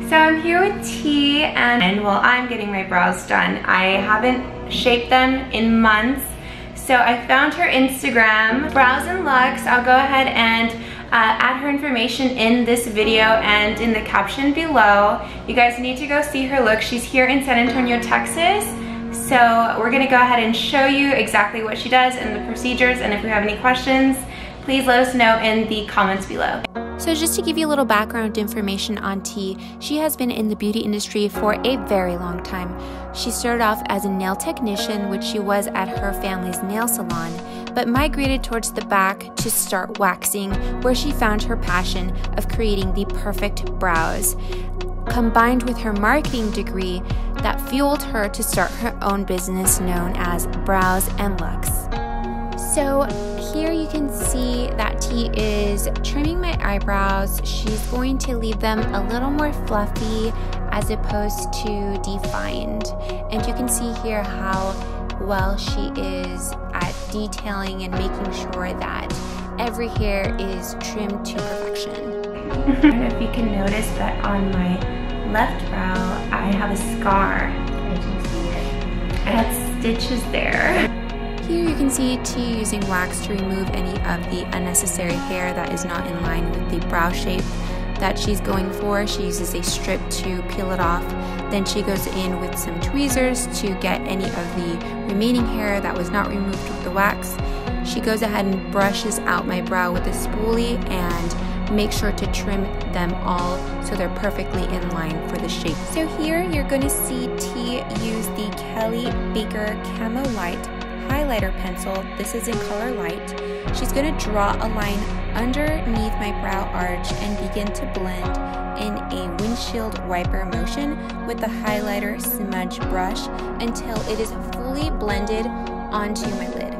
So I'm here with T, and while I'm getting my brows done, I haven't shaped them in months. So I found her Instagram, Brows And Lux. I'll go ahead and add her information in this video and in the caption below. You guys need to go see her look. She's here in San Antonio, Texas. So we're gonna go ahead and show you exactly what she does and the procedures, and if you have any questions, please let us know in the comments below. So just to give you a little background information on T, she has been in the beauty industry for a very long time. She started off as a nail technician, which she was at her family's nail salon, but migrated towards the back to start waxing, where she found her passion of creating the perfect brows, combined with her marketing degree that fueled her to start her own business known as Brows And Lux. So here you can see that T is trimming my eyebrows. She's going to leave them a little more fluffy as opposed to defined. And you can see here how well she is at detailing and making sure that every hair is trimmed to perfection. I don't know if you can notice, but on my left brow I have a scar. I can see it. I had stitches there. Here you can see T using wax to remove any of the unnecessary hair that is not in line with the brow shape that she's going for. She uses a strip to peel it off. Then she goes in with some tweezers to get any of the remaining hair that was not removed with the wax. She goes ahead and brushes out my brow with a spoolie and make sure to trim them all so they're perfectly in line for the shape. So here you're going to see T use the Kelley Baker Camo-Light highlighter pencil. This is in color light. She's going to draw a line underneath my brow arch and begin to blend in a windshield wiper motion with the highlighter smudge brush until it is fully blended onto my lid.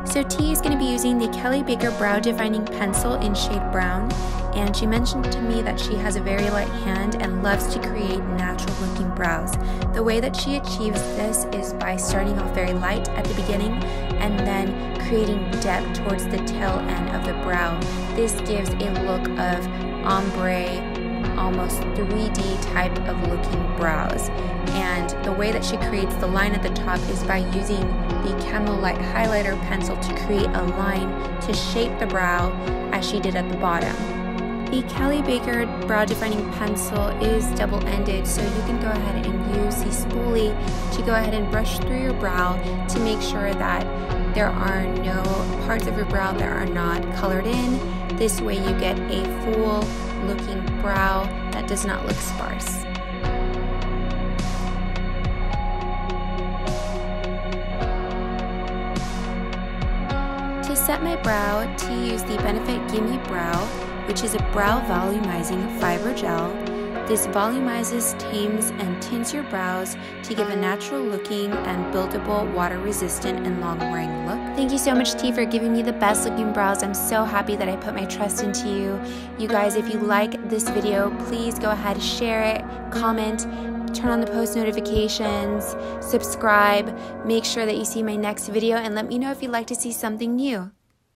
So T is going to be using the Kelley Baker Brow Defining Pencil in shade brown, and she mentioned to me that she has a very light hand and loves to create natural looking brows. The way that she achieves this is by starting off very light at the beginning and then creating depth towards the tail end of the brow. This gives a look of ombre, almost 3D type of looking brows. And the way that she creates the line at the top is by using the Camo-Light highlighter pencil to create a line to shape the brow as she did at the bottom. The Kelley Baker Brow Defining Pencil is double-ended, so you can go ahead and use the spoolie to go ahead and brush through your brow to make sure that there are no parts of your brow that are not colored in. This way you get a full looking brow that does not look sparse. To set my brow, T used the Benefit Gimme Brow, which is a brow volumizing fiber gel. This volumizes, tames, and tints your brows to give a natural looking and buildable, water resistant, and long wearing look. Thank you so much, T, for giving me the best looking brows. I'm so happy that I put my trust into you. You guys, if you like this video, please go ahead, share it, comment, turn on the post notifications, subscribe, make sure that you see my next video, and let me know if you'd like to see something new.